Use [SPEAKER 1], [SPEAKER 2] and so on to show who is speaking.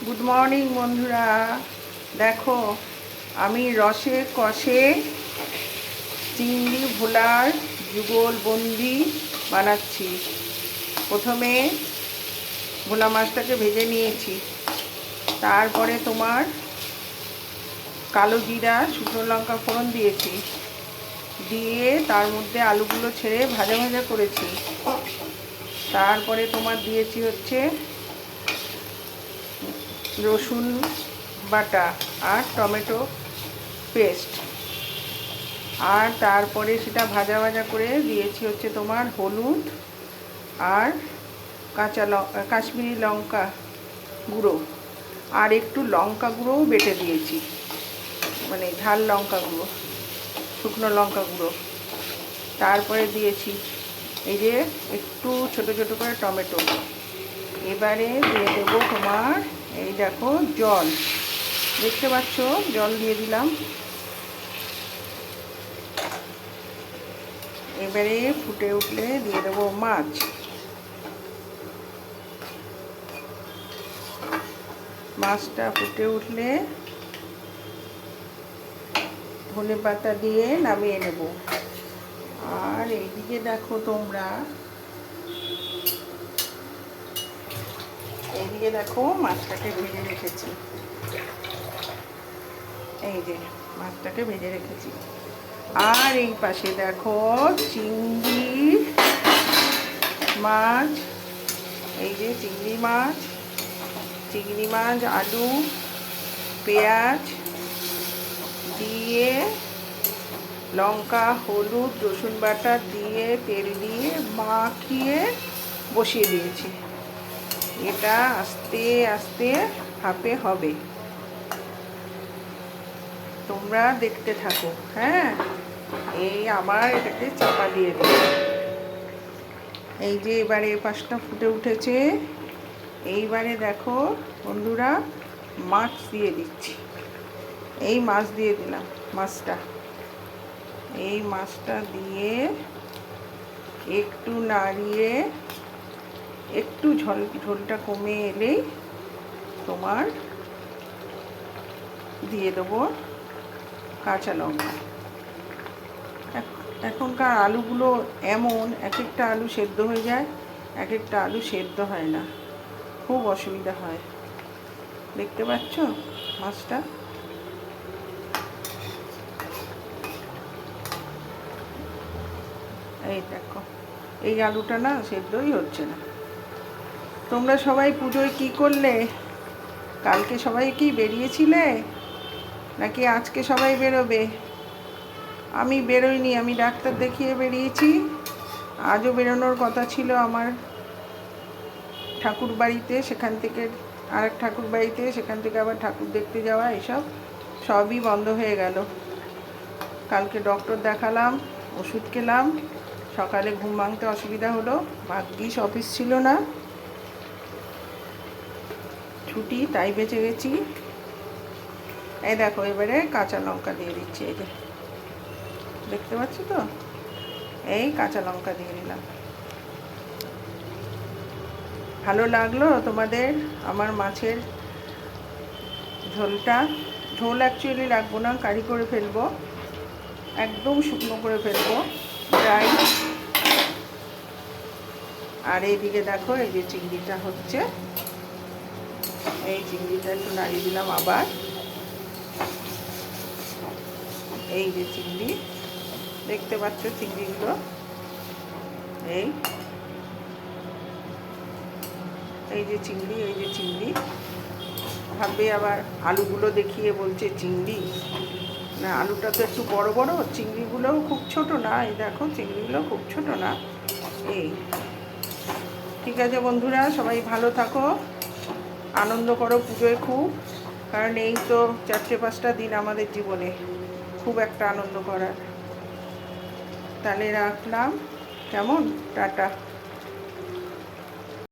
[SPEAKER 1] Good morning বন্ধুরা। দেখো আমি রসে কষে চিংড়ি ভোলার যুগলবন্দি বানাচ্ছি। প্রথমে ভোলা মাছটাকে ভেজে নিয়েছি, তারপরে তোমার কালো জিরা শুকনো লঙ্কা ফোড়ন দিয়েছি, দিয়ে তার মধ্যে আলুগুলো ছেড়ে ভাজা ভাজা করেছি। তারপরে তোমার দিয়েছি হচ্ছে রসুন বাটা আর টমেটো পেস্ট, আর তারপরে সেটা ভাজা ভাজা করে দিয়েছি হচ্ছে তোমার হলুদ আর কাশ্মীরি লঙ্কা গুঁড়ো, আর একটু লঙ্কা গুঁড়োও বেটে দিয়েছি, মানে ঝাল লঙ্কা গুঁড়ো, শুকনো লঙ্কা গুঁড়ো। তারপরে দিয়েছি এই যে একটু ছোট ছোট করে টমেটো। এবারে দিয়ে দেবো তোমার এই দেখো জল, দেখতে পাচ্ছ জল দিয়ে দিলাম। এবারে ফুটে উঠলে দিয়ে দেবো মাছ। মাছটা ফুটে উঠলে ধনে পাতা দিয়ে নামিয়ে নেব। আর এইদিকে দেখো তোমরা, এইদিকে দেখো মাছটাকে ভেজে রেখেছি, এই যে মাছটাকে ভেজে রেখেছি। আর এই পাশে দেখো চিংড়ি মাছ, এই যে চিংড়ি মাছ আলু পেঁয়াজ দিয়ে লঙ্কা হলুদ রসুন বাটা দিয়ে তেল দিয়ে মাখিয়ে বসিয়ে দিয়েছি। এটা আস্তে আস্তে ভাপে হবে, তোমরা দেখতে থাকো। হ্যাঁ, এই আবার এটাকে চাপা দিয়ে দেবো। এই যে এবারে পাশটা ফুটে উঠেছে। এইবারে দেখো বন্ধুরা মাছ দিয়ে দিচ্ছি, এই মাছ দিয়ে দিলাম। এই মাছটা দিয়ে একটু নাড়িয়ে একটু ঝোলটা কমে এলেই তোমার দিয়ে দেবো কাঁচা লঙ্কা। এখনকার আলুগুলো এমন, এক একটা আলু সেদ্ধ হয়ে যায়, এক একটা আলু সেদ্ধ হয় না, খুব অসুবিধা হয়। দেখতে পাচ্ছ মাছটা? এই দেখো এই আলুটা না সেদ্ধই হচ্ছে না। তোমরা সবাই পুজোয় কি করলে? কালকে সবাই কি বেরিয়েছিলে নাকি আজকে সবাই বেরোবে? আমি বেরোইনি, আমি ডাক্তার দেখিয়ে বেরিয়েছি। আজও বেরোনোর কথা ছিল আমার ঠাকুর বাড়িতে, সেখান থেকে আরেক ঠাকুর বাড়িতে, সেখান থেকে আবার ঠাকুর দেখতে যাওয়া, এসব সবই বন্ধ হয়ে গেল। কালকে ডক্টর দেখালাম, ওষুধ খেলাম, সকালে ঘুম ভাঙতে অসুবিধা হলো, ভাগ্যিস অফিস ছিল না, ছুটি, তাই বেঁচে গেছি। এই দেখো এবারে কাঁচা লঙ্কা দিয়ে দিচ্ছি, এই যে দেখতে পাচ্ছ তো, এই কাঁচা লঙ্কা দিয়ে দিলাম। ভালো লাগলো তোমাদের আমার মাছের ঝোলটা? ঝোল অ্যাকচুয়ালি রাখবো না, কারি করে ফেলবো, একদম শুকনো করে ফেলবো, ড্রাই। আর এইদিকে দেখো এই যে চিংড়িটা হচ্ছে, এই চিংড়িটা একটু নাড়িয়ে দিলাম আবার। এই যে চিংড়ি, দেখতে পাচ্ছ চিংড়িগুলো, এই যে চিংড়ি। ভাববে আবার আলুগুলো দেখিয়ে বলছে চিংড়ি, না আলুটা তো একটু বড় বড়, চিংড়িগুলোও খুব ছোট না, এই দেখো চিংড়িগুলো খুব ছোট না। এই ঠিক আছে বন্ধুরা, সবাই ভালো থাকো, আনন্দ করো পুজোয় খুব, কারণ এই তো 4-5টা দিন আমাদের জীবনে খুব একটা আনন্দ করার। তাহলে রাখলাম, কেমন? টাটা।